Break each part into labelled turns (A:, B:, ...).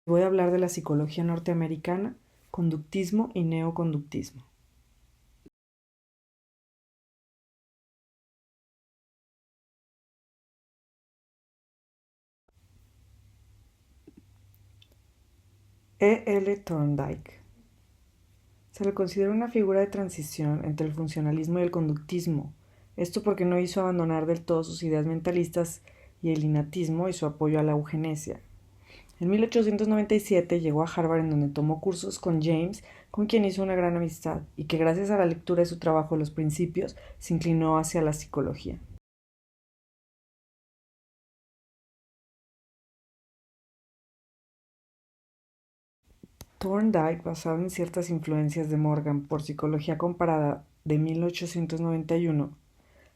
A: Voy a hablar de la psicología norteamericana, conductismo y neoconductismo. E. L. Thorndike. Se le considera una figura de transición entre el funcionalismo y el conductismo, esto porque no hizo abandonar del todo sus ideas mentalistas y el innatismo y su apoyo a la eugenesia. En 1897 llegó a Harvard, en donde tomó cursos con James, con quien hizo una gran amistad, y que gracias a la lectura de su trabajo Los Principios se inclinó hacia la psicología. Thorndike, basado en ciertas influencias de Morgan por Psicología Comparada de 1891,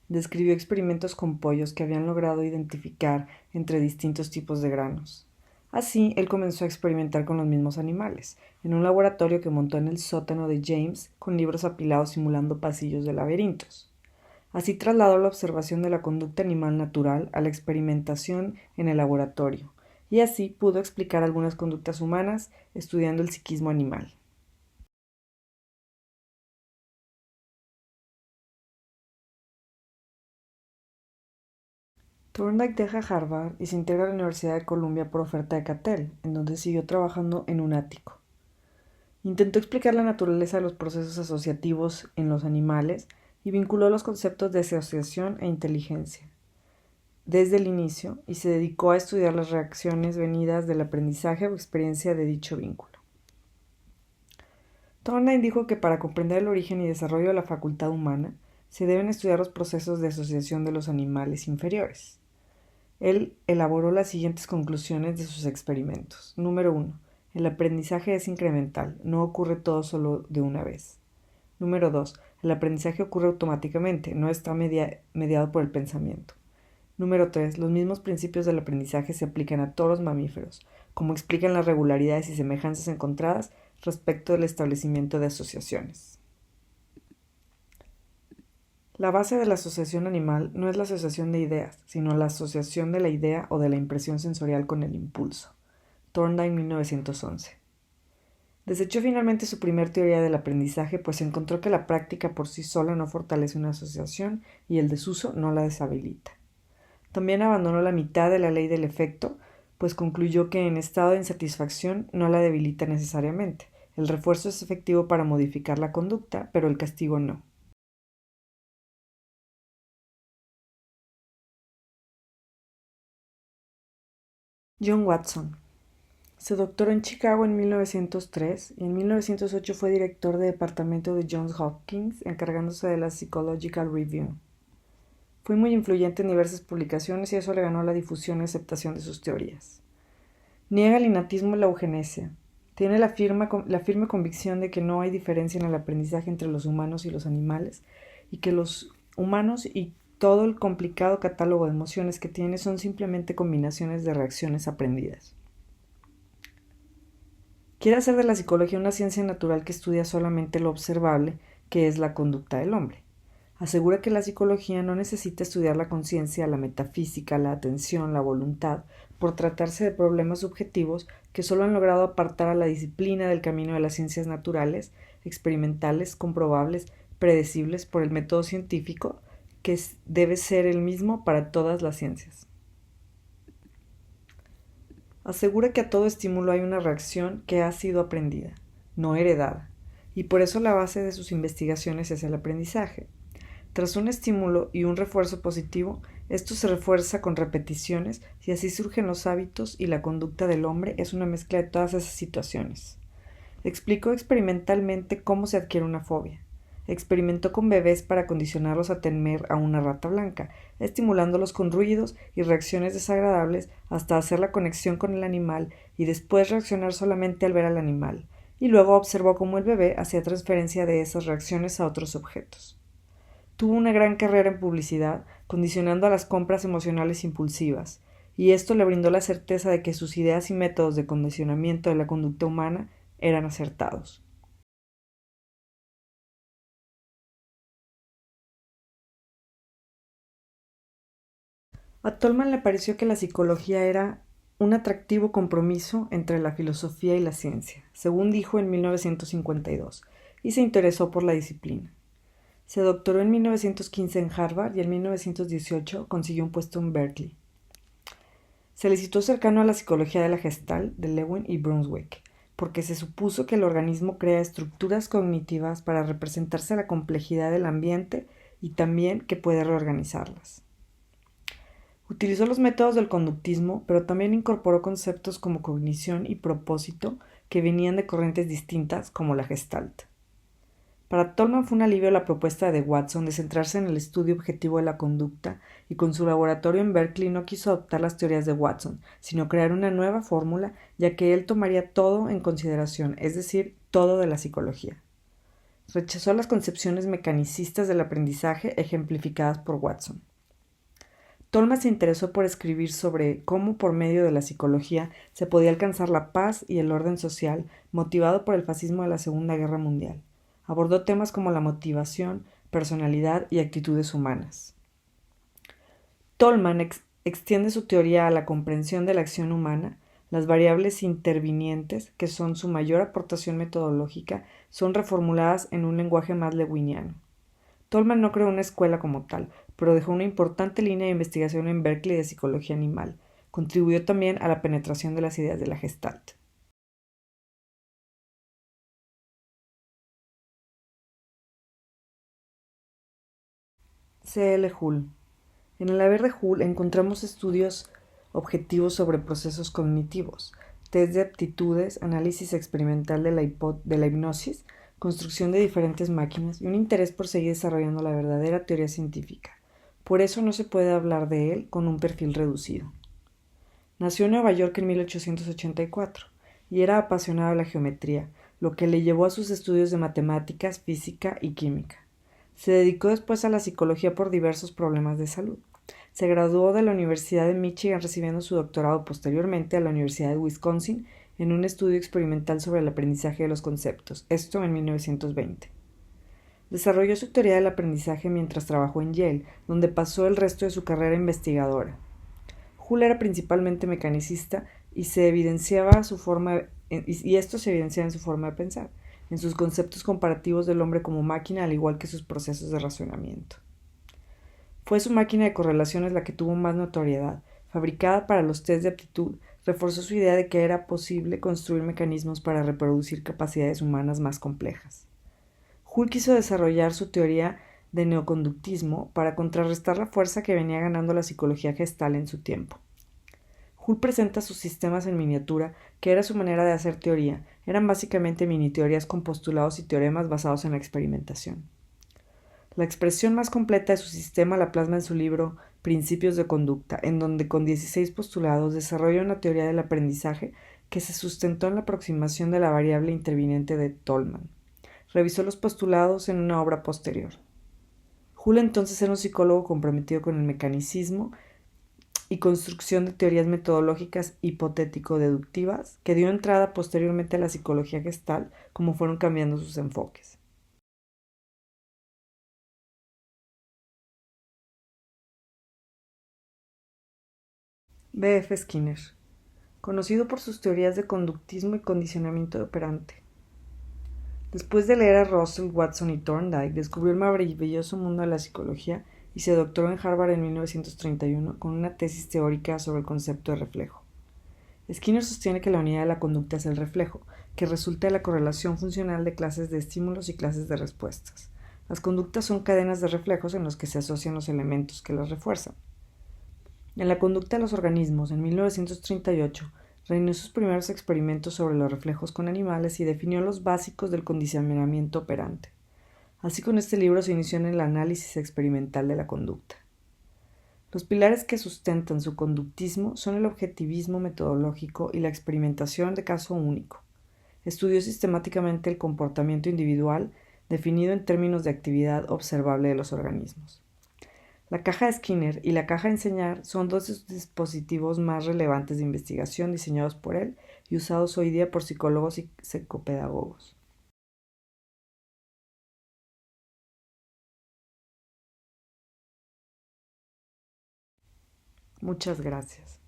A: describió experimentos con pollos que habían logrado identificar entre distintos tipos de granos. Así, él comenzó a experimentar con los mismos animales, en un laboratorio que montó en el sótano de James, con libros apilados simulando pasillos de laberintos. Así trasladó la observación de la conducta animal natural a la experimentación en el laboratorio, y así pudo explicar algunas conductas humanas estudiando el psiquismo animal. Thorndike deja Harvard y se integra a la Universidad de Columbia por oferta de Cattell, en donde siguió trabajando en un ático. Intentó explicar la naturaleza de los procesos asociativos en los animales y vinculó los conceptos de asociación e inteligencia desde el inicio, y se dedicó a estudiar las reacciones venidas del aprendizaje o experiencia de dicho vínculo. Thorndike dijo que para comprender el origen y desarrollo de la facultad humana se deben estudiar los procesos de asociación de los animales inferiores. Él elaboró las siguientes conclusiones de sus experimentos. Número 1. El aprendizaje es incremental, no ocurre todo solo de una vez. Número 2. El aprendizaje ocurre automáticamente, no está mediado por el pensamiento. Número 3. Los mismos principios del aprendizaje se aplican a todos los mamíferos, como explican las regularidades y semejanzas encontradas respecto del establecimiento de asociaciones. La base de la asociación animal no es la asociación de ideas, sino la asociación de la idea o de la impresión sensorial con el impulso. Thorndike, 1911. Desechó finalmente su primer teoría del aprendizaje, pues encontró que la práctica por sí sola no fortalece una asociación y el desuso no la deshabilita. También abandonó la mitad de la ley del efecto, pues concluyó que en estado de insatisfacción no la debilita necesariamente. El refuerzo es efectivo para modificar la conducta, pero el castigo no. John Watson. Se doctoró en Chicago en 1903 y en 1908 fue director de departamento de Johns Hopkins, encargándose de la Psychological Review. Fue muy influyente en diversas publicaciones y eso le ganó la difusión y aceptación de sus teorías. Niega el innatismo y la eugenesia. Tiene la firme convicción de que no hay diferencia en el aprendizaje entre los humanos y los animales, y que los humanos y todo el complicado catálogo de emociones que tiene son simplemente combinaciones de reacciones aprendidas. Quiere hacer de la psicología una ciencia natural que estudia solamente lo observable, que es la conducta del hombre. Asegura que la psicología no necesita estudiar la conciencia, la metafísica, la atención, la voluntad, por tratarse de problemas subjetivos que solo han logrado apartar a la disciplina del camino de las ciencias naturales, experimentales, comprobables, predecibles por el método científico, que debe ser el mismo para todas las ciencias. Asegura que a todo estímulo hay una reacción que ha sido aprendida, no heredada, y por eso la base de sus investigaciones es el aprendizaje. Tras un estímulo y un refuerzo positivo, esto se refuerza con repeticiones y así surgen los hábitos, y la conducta del hombre es una mezcla de todas esas situaciones. Explicó experimentalmente cómo se adquiere una fobia. Experimentó con bebés para condicionarlos a temer a una rata blanca, estimulándolos con ruidos y reacciones desagradables hasta hacer la conexión con el animal y después reaccionar solamente al ver al animal, y luego observó cómo el bebé hacía transferencia de esas reacciones a otros objetos. Tuvo una gran carrera en publicidad, condicionando a las compras emocionales impulsivas, y esto le brindó la certeza de que sus ideas y métodos de condicionamiento de la conducta humana eran acertados. A Tolman le pareció que la psicología era un atractivo compromiso entre la filosofía y la ciencia, según dijo en 1952, y se interesó por la disciplina. Se doctoró en 1915 en Harvard y en 1918 consiguió un puesto en Berkeley. Se le citó cercano a la psicología de la Gestalt de Lewin y Brunswick, porque se supuso que el organismo crea estructuras cognitivas para representarse la complejidad del ambiente y también que puede reorganizarlas. Utilizó los métodos del conductismo, pero también incorporó conceptos como cognición y propósito que venían de corrientes distintas como la Gestalt. Para Tolman fue un alivio la propuesta de Watson de centrarse en el estudio objetivo de la conducta y con su laboratorio en Berkeley no quiso adoptar las teorías de Watson, sino crear una nueva fórmula, ya que él tomaría todo en consideración, es decir, todo de la psicología. Rechazó las concepciones mecanicistas del aprendizaje ejemplificadas por Watson. Tolman se interesó por escribir sobre cómo por medio de la psicología se podía alcanzar la paz y el orden social motivado por el fascismo de la Segunda Guerra Mundial. Abordó temas como la motivación, personalidad y actitudes humanas. Tolman extiende su teoría a la comprensión de la acción humana. Las variables intervinientes, que son su mayor aportación metodológica, son reformuladas en un lenguaje más lewiniano. Tolman no creó una escuela como tal, pero dejó una importante línea de investigación en Berkeley de psicología animal. Contribuyó también a la penetración de las ideas de la Gestalt. C. L. Hull. En el haber de Hull encontramos estudios objetivos sobre procesos cognitivos, test de aptitudes, análisis experimental de la hipnosis, construcción de diferentes máquinas y un interés por seguir desarrollando la verdadera teoría científica. Por eso no se puede hablar de él con un perfil reducido. Nació en Nueva York en 1884 y era apasionado de la geometría, lo que le llevó a sus estudios de matemáticas, física y química. Se dedicó después a la psicología por diversos problemas de salud. Se graduó de la Universidad de Michigan recibiendo su doctorado posteriormente a la Universidad de Wisconsin en un estudio experimental sobre el aprendizaje de los conceptos, esto en 1920. Desarrolló su teoría del aprendizaje mientras trabajó en Yale, donde pasó el resto de su carrera investigadora. Hull era principalmente mecanicista y esto se evidenciaba en su forma de pensar, en sus conceptos comparativos del hombre como máquina, al igual que sus procesos de razonamiento. Fue su máquina de correlaciones la que tuvo más notoriedad. Fabricada para los test de aptitud, reforzó su idea de que era posible construir mecanismos para reproducir capacidades humanas más complejas. Hull quiso desarrollar su teoría de neoconductismo para contrarrestar la fuerza que venía ganando la psicología gestal en su tiempo. Hull presenta sus sistemas en miniatura, que era su manera de hacer teoría. Eran básicamente mini teorías con postulados y teoremas basados en la experimentación. La expresión más completa de su sistema la plasma en su libro Principios de Conducta, en donde con 16 postulados desarrolla una teoría del aprendizaje que se sustentó en la aproximación de la variable interviniente de Tolman. Revisó los postulados en una obra posterior. Hull entonces era un psicólogo comprometido con el mecanicismo y construcción de teorías metodológicas hipotético-deductivas que dio entrada posteriormente a la psicología gestal, como fueron cambiando sus enfoques. B. F. Skinner, conocido por sus teorías de conductismo y condicionamiento operante. Después de leer a Russell, Watson y Thorndike, descubrió el maravilloso mundo de la psicología y se doctoró en Harvard en 1931 con una tesis teórica sobre el concepto de reflejo. Skinner sostiene que la unidad de la conducta es el reflejo, que resulta de la correlación funcional de clases de estímulos y clases de respuestas. Las conductas son cadenas de reflejos en los que se asocian los elementos que las refuerzan. En la conducta de los organismos, en 1938, reunió sus primeros experimentos sobre los reflejos con animales y definió los básicos del condicionamiento operante. Así, con este libro se inició en el análisis experimental de la conducta. Los pilares que sustentan su conductismo son el objetivismo metodológico y la experimentación de caso único. Estudió sistemáticamente el comportamiento individual definido en términos de actividad observable de los organismos. La caja de Skinner y la caja de enseñar son dos de sus dispositivos más relevantes de investigación diseñados por él y usados hoy día por psicólogos y psicopedagogos. Muchas gracias.